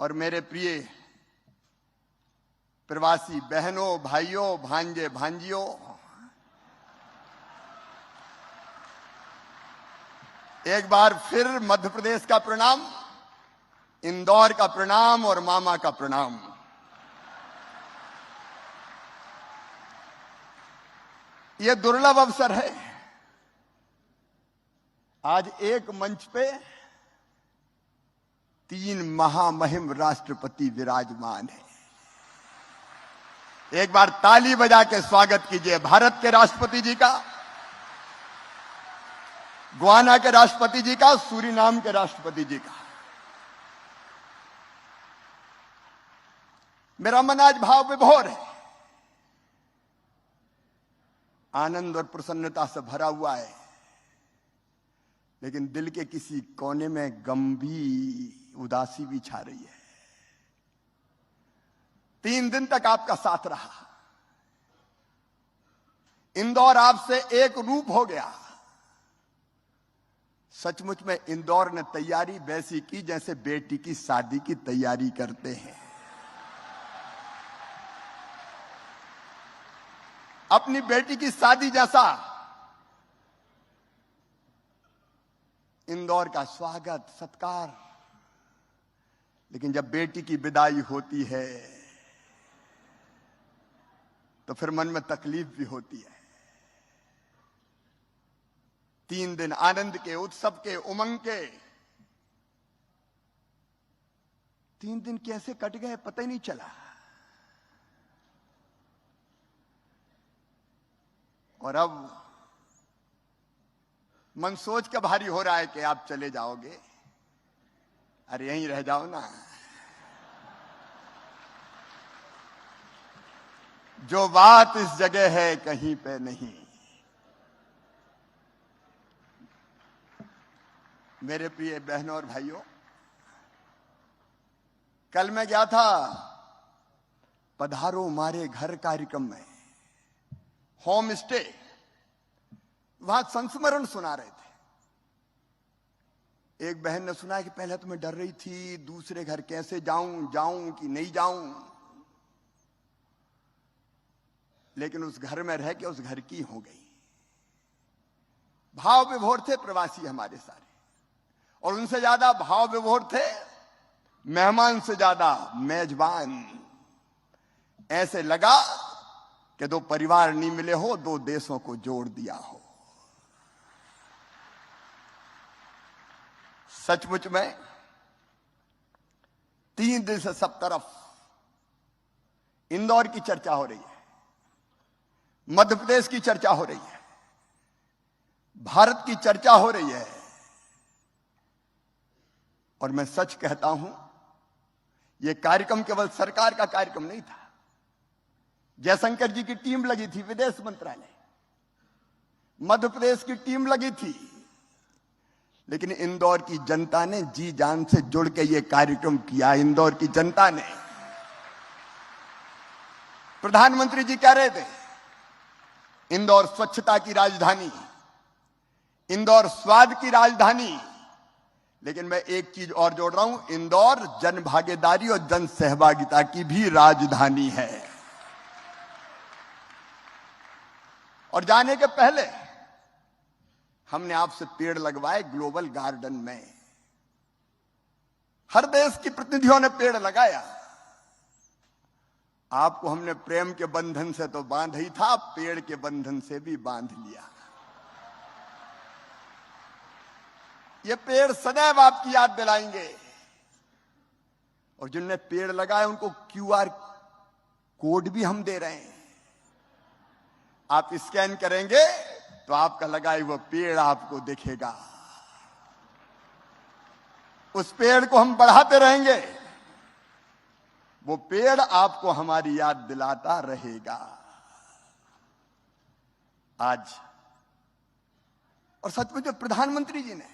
और मेरे प्रिय प्रवासी बहनों, भाइयों, भांजे, भांजियों, एक बार फिर मध्य प्रदेश का प्रणाम, इंदौर का प्रणाम और मामा का प्रणाम। यह दुर्लभ अवसर है, आज एक मंच पे 3 महामहिम राष्ट्रपति विराजमान हैं। एक बार ताली बजा के स्वागत कीजिए भारत के राष्ट्रपति जी का, गुयाना के राष्ट्रपति जी का, सूरीनाम के राष्ट्रपति जी का। मेरा मन आज भाव विभोर है, आनंद और प्रसन्नता से भरा हुआ है, लेकिन दिल के किसी कोने में गंभीर उदासी भी छा रही है। 3 दिन तक आपका साथ रहा, इंदौर आपसे एक रूप हो गया। सचमुच में इंदौर ने तैयारी वैसी की जैसे बेटी की शादी की तैयारी करते हैं। अपनी बेटी की शादी जैसा इंदौर का स्वागत, सत्कार। लेकिन जब बेटी की विदाई होती है तो फिर मन में तकलीफ भी होती है। 3 दिन आनंद के, उत्सव के, उमंग के 3 दिन कैसे कट गए पता ही नहीं चला। और अब मन सोच के भारी हो रहा है कि आप चले जाओगे। अरे यहीं रह जाओ ना, जो बात इस जगह है कहीं पे नहीं। मेरे प्रिय बहनों और भाइयों, कल मैं गया था पधारो मारे घर कार्यक्रम में, होम स्टे। वहां संस्मरण सुना रहे थे। एक बहन ने सुना कि पहले तो मैं डर रही थी, दूसरे घर कैसे जाऊं कि नहीं जाऊं, लेकिन उस घर में रह के उस घर की हो गई। भाव विभोर थे प्रवासी हमारे सारे, और उनसे ज्यादा भाव विभोर थे मेहमान से ज्यादा मेजबान। ऐसे लगा कि 2 परिवार नहीं मिले हो, 2 देशों को जोड़ दिया हो। सचमुच में 3 दिन से सब तरफ इंदौर की चर्चा हो रही है, मध्य प्रदेश की चर्चा हो रही है, भारत की चर्चा हो रही है। और मैं सच कहता हूं, यह कार्यक्रम केवल सरकार का कार्यक्रम नहीं था। जयशंकर जी की टीम लगी थी, विदेश मंत्रालय, मध्य प्रदेश की टीम लगी थी, लेकिन इंदौर की जनता ने जी जान से जुड़ के यह कार्यक्रम किया। इंदौर की जनता ने, प्रधानमंत्री जी कह रहे थे इंदौर स्वच्छता की राजधानी, इंदौर स्वाद की राजधानी, लेकिन मैं एक चीज और जोड़ रहा हूं, इंदौर जन भागीदारी और जन सहभागिता की भी राजधानी है। और जाने के पहले हमने आपसे पेड़ लगवाए ग्लोबल गार्डन में। हर देश के प्रतिनिधियों ने पेड़ लगाया। आपको हमने प्रेम के बंधन से तो बांध ही था, पेड़ के बंधन से भी बांध लिया। ये पेड़ सदैव आपकी याद दिलाएंगे। और जिनने पेड़ लगाए उनको QR कोड भी हम दे रहे हैं। आप स्कैन करेंगे तो आपका लगाए हुआ पेड़ आपको दिखेगा। उस पेड़ को हम बढ़ाते रहेंगे, वो पेड़ आपको हमारी याद दिलाता रहेगा। आज और सचमुच प्रधानमंत्री जी ने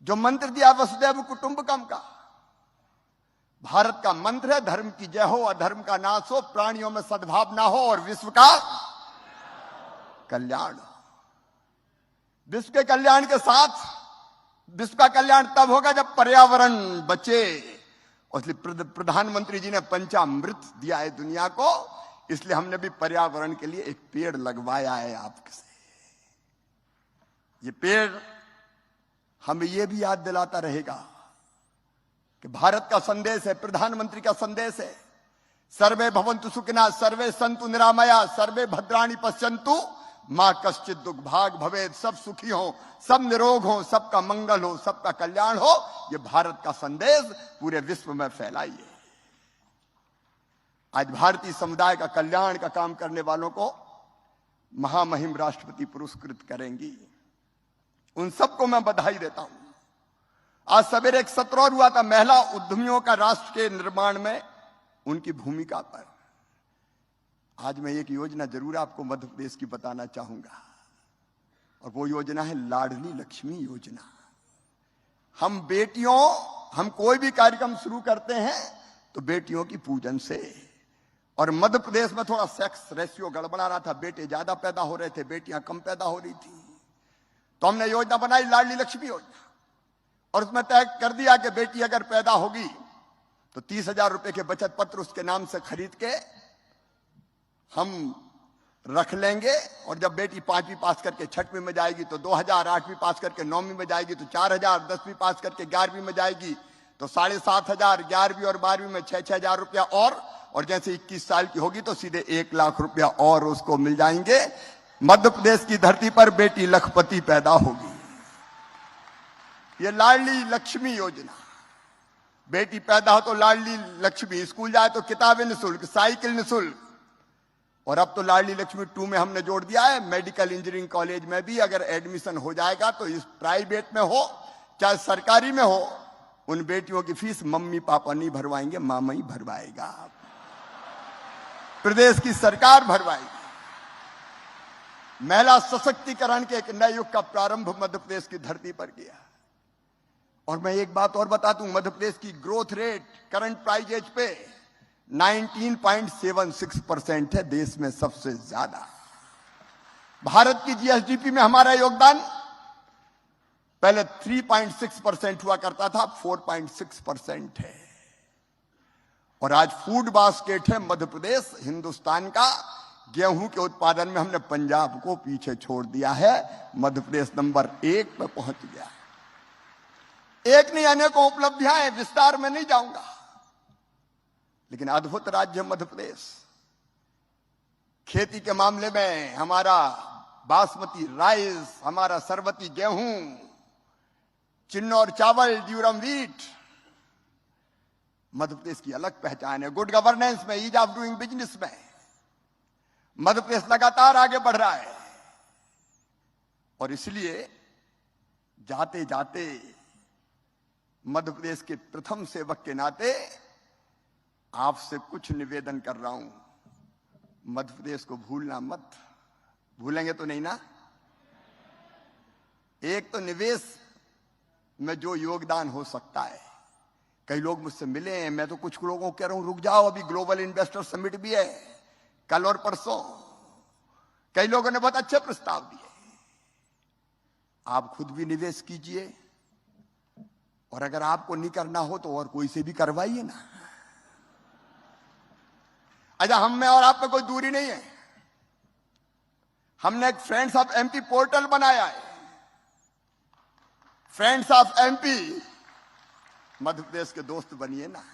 जो मंत्र दिया वसुधैव कुटुंबकम का, भारत का मंत्र है धर्म की जय हो, अधर्म का नाश हो, प्राणियों में सद्भावना हो और विश्व का कल्याण। विश्व के कल्याण के साथ, विश्व का कल्याण तब होगा जब पर्यावरण बचे, और इसलिए प्रधानमंत्री जी ने पंचामृत दिया है दुनिया को, इसलिए हमने भी पर्यावरण के लिए एक पेड़ लगवाया है आपसे। ये पेड़ हमें यह भी याद दिलाता रहेगा कि भारत का संदेश है, प्रधानमंत्री का संदेश है, सर्वे भवन्तु सुखिनः, सर्वे सन्तु निरामया, सर्वे भद्राणि पश्यन्तु मां कश्चित् दुर्भाग् भवेत्। सब सुखी हो, सब निरोग हो, सबका मंगल हो, सबका कल्याण हो, यह भारत का संदेश पूरे विश्व में फैलाइए। आज भारतीय समुदाय का कल्याण का काम करने वालों को महामहिम राष्ट्रपति पुरस्कृत करेंगी। उन सबको मैं बधाई देता हूं। आज सवेरे एक सत्र और हुआ था महिला उद्यमियों का राष्ट्र के निर्माण में उनकी भूमिका पर। आज मैं एक योजना जरूर आपको मध्य प्रदेश की बताना चाहूंगा, और वो योजना है लाडली लक्ष्मी योजना। हम बेटियों, हम कोई भी कार्यक्रम शुरू करते हैं तो बेटियों की पूजन से, और मध्य प्रदेश में थोड़ा सेक्स रेशियो गड़बड़ा रहा था, बेटे ज्यादा पैदा हो रहे थे, बेटियां कम पैदा हो रही थी, तो हमने योजना बनाई लाडली लक्ष्मी योजना, और उसमें तय कर दिया कि बेटी अगर पैदा होगी तो 30,000 रुपए के बचत पत्र उसके नाम से खरीद के हम रख लेंगे, और जब बेटी 5वीं पास करके 6वीं में जाएगी तो 2,000, 8वीं पास करके 9वीं में जाएगी तो 4,000, 10वीं पास करके 11वीं में जाएगी तो 7,500, 11वीं और 12वीं में 6,000 रुपया, और जैसे 21 साल की होगी तो सीधे 1 लाख रुपया और उसको मिल जाएंगे। मध्य प्रदेश की धरती पर बेटी लखपति पैदा होगी। ये लाडली लक्ष्मी योजना, बेटी पैदा हो तो लाडली लक्ष्मी, स्कूल जाए तो किताबें निःशुल्क, साइकिल निःशुल्क, और अब तो लाडली लक्ष्मी 2 में हमने जोड़ दिया है, मेडिकल इंजीनियरिंग कॉलेज में भी अगर एडमिशन हो जाएगा तो इस प्राइवेट में हो चाहे सरकारी में हो, उन बेटियों की फीस मम्मी पापा नहीं भरवाएंगे, मामा ही भरवाएगा, प्रदेश की सरकार भरवाएगी। महिला सशक्तिकरण के एक नए युग का प्रारंभ मध्य प्रदेश की धरती पर किया। और मैं एक बात और बता दूं, मध्य प्रदेश की growth rate current price as पे 19.76% है, देश में सबसे ज्यादा। भारत की जीएसडीपी में हमारा योगदान पहले 3.6% हुआ करता था, 4.6% है, और आज फूड बास्केट है मध्य प्रदेश हिंदुस्तान का। गेहूं के उत्पादन में हमने पंजाब को पीछे छोड़ दिया है, मध्य प्रदेश नंबर 1 पे पहुंच गया है। एक नहीं अनेकों उपलब्धियां हैं, विस्तार में नहीं जाऊंगा, लेकिन अद्भुत राज्य मध्य प्रदेश। खेती के मामले में हमारा बासमती राइस, हमारा सरबती गेहूं, चिन्नौर चावल, ड्यूरम व्हीट, मध्य प्रदेश की अलग पहचान है। गुड गवर्नेंस में, ईज ऑफ डूइंग बिजनेस में मध्य प्रदेश लगातार आगे बढ़ रहा है, और इसलिए जाते जाते मध्य प्रदेश के प्रथम सेवक के नाते आपसे कुछ निवेदन कर रहा हूं। मध्य प्रदेश को भूलना मत। भूलेंगे तो नहीं ना? एक तो निवेश में जो योगदान हो सकता है, कई लोग मुझसे मिले हैं, मैं तो कुछ लोगों को कह रहा हूं रुक जाओ, अभी ग्लोबल इन्वेस्टर समिट भी है कल और परसों। कई लोगों ने बहुत अच्छे प्रस्ताव दिए। आप खुद भी निवेश कीजिए, और अगर आपको नहीं करना हो तो और कोई से भी करवाइए ना। अच्छा, हम में और आप में कोई दूरी नहीं है। हमने एक फ्रेंड्स ऑफ एमपी पोर्टल बनाया है। Friends of MP, Madhya Pradesh के दोस्त बनिए ना।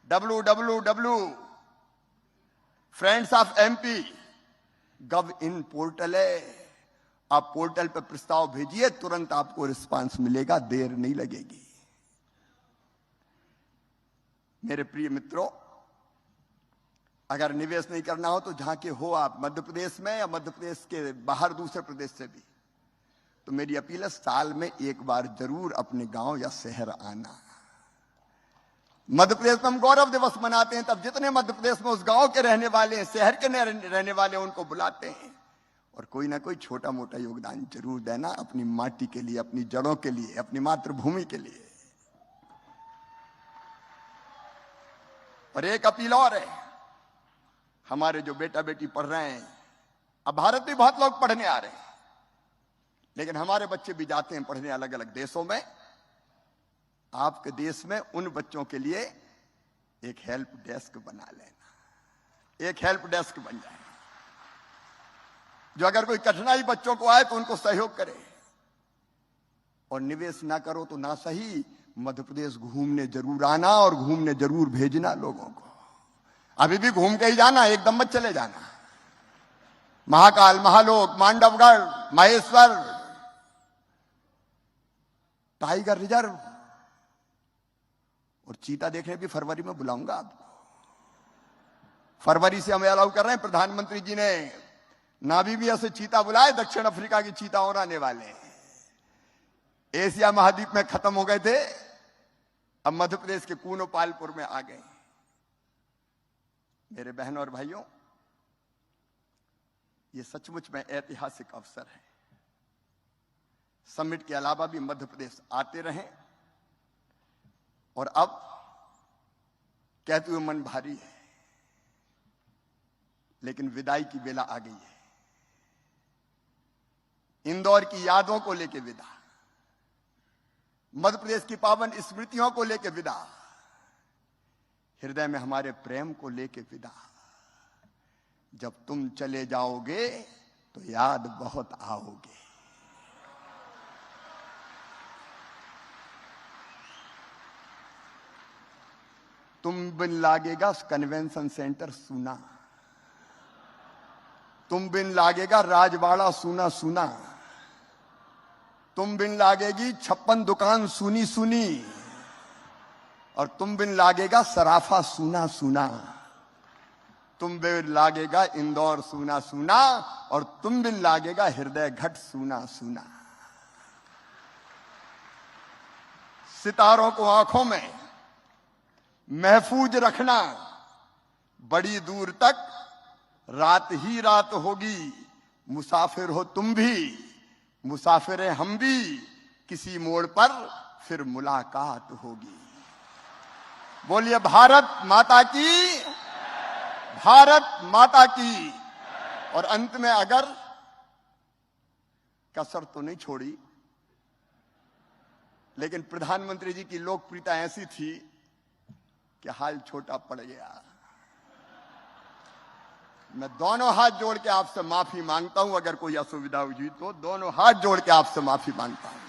www.friendsofmp.gov.in पोर्टल है। आप पोर्टल पर प्रस्ताव भेजिए, तुरंत आपको रिस्पांस मिलेगा, देर नहीं लगेगी। मेरे प्रिय मित्रों, अगर निवेश नहीं करना हो तो जहां के हो आप, मध्य प्रदेश में या मध्य प्रदेश के बाहर दूसरे प्रदेश से भी, तो मेरी अपील है साल में एक बार जरूर अपने गांव या शहर आना। मध्य प्रदेश में हम गौरव दिवस मनाते हैं, तब जितने मध्य प्रदेश में उस गांव के रहने वाले हैं, शहर के रहने वाले हैं, उनको बुलाते हैं, और कोई ना कोई छोटा मोटा योगदान जरूर देना अपनी माटी के लिए, अपनी जड़ों के लिए, अपनी मातृभूमि के लिए। और एक अपील और है, हमारे जो बेटा बेटी पढ़ रहे हैं, अब भारत में बहुत लोग पढ़ने आ रहे हैं, लेकिन हमारे बच्चे भी जाते हैं पढ़ने अलग अलग देशों में। आपके देश में उन बच्चों के लिए एक हेल्प डेस्क बना लेना, एक हेल्प डेस्क बन जाए जो अगर कोई कठिनाई बच्चों को आए तो उनको सहयोग करे। और निवेश ना करो तो ना सही, मध्य प्रदेश घूमने जरूर आना और घूमने जरूर भेजना लोगों को। अभी भी घूम के ही जाना, एकदम मत चले जाना। महाकाल, महालोक, मांडवगढ़, महेश्वर, टाइगर रिजर्व और चीता देखने भी फरवरी में बुलाऊंगा आपको। फरवरी से हमें अलाउ कर रहे हैं। प्रधानमंत्री जी ने नामीबिया से चीता बुलाए, दक्षिण अफ्रीका की चीता और आने वाले हैं। एशिया महाद्वीप में खत्म हो गए थे, अब मध्य प्रदेश के कूनो पालपुर में आ गए। मेरे बहनों और भाइयों, ये सचमुच में ऐतिहासिक अवसर है। समिट के अलावा भी मध्य प्रदेश आते रहें। और अब कहते हुए मन भारी है, लेकिन विदाई की बेला आ गई है। इंदौर की यादों को लेकर विदा, मध्य प्रदेश की पावन स्मृतियों को लेकर विदा, हृदय में हमारे प्रेम को लेकर विदा। जब तुम चले जाओगे तो याद बहुत आओगे। तुम बिन लागेगा कन्वेंशन सेंटर सूना, तुम बिन लागेगा राजवाड़ा सूना सूना, तुम बिन लागेगी 56 दुकान सूनी सूनी, और तुम बिन लागेगा सराफा सूना सूना, तुम बिन लागेगा इंदौर सूना सूना, और तुम बिन लागेगा हृदय घट सूना सूना। सितारों को आंखों में महफूज रखना, बड़ी दूर तक रात ही रात होगी। मुसाफिर हो तुम भी, मुसाफिर हैं हम भी, किसी मोड़ पर फिर मुलाकात होगी। बोलिए भारत माता की, भारत माता की। और अंत में अगर कसर तो नहीं छोड़ी, लेकिन प्रधानमंत्री जी की लोकप्रियता ऐसी थी कि हाल छोटा पड़ गया। मैं दोनों हाथ जोड़ के आपसे माफी मांगता हूं, अगर कोई असुविधा हुई तो दोनों हाथ जोड़ के आपसे माफी मांगता हूं।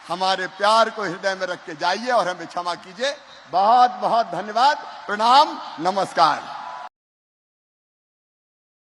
हमारे प्यार को हृदय में रख के जाइए और हमें क्षमा कीजिए। बहुत बहुत धन्यवाद, प्रणाम, नमस्कार।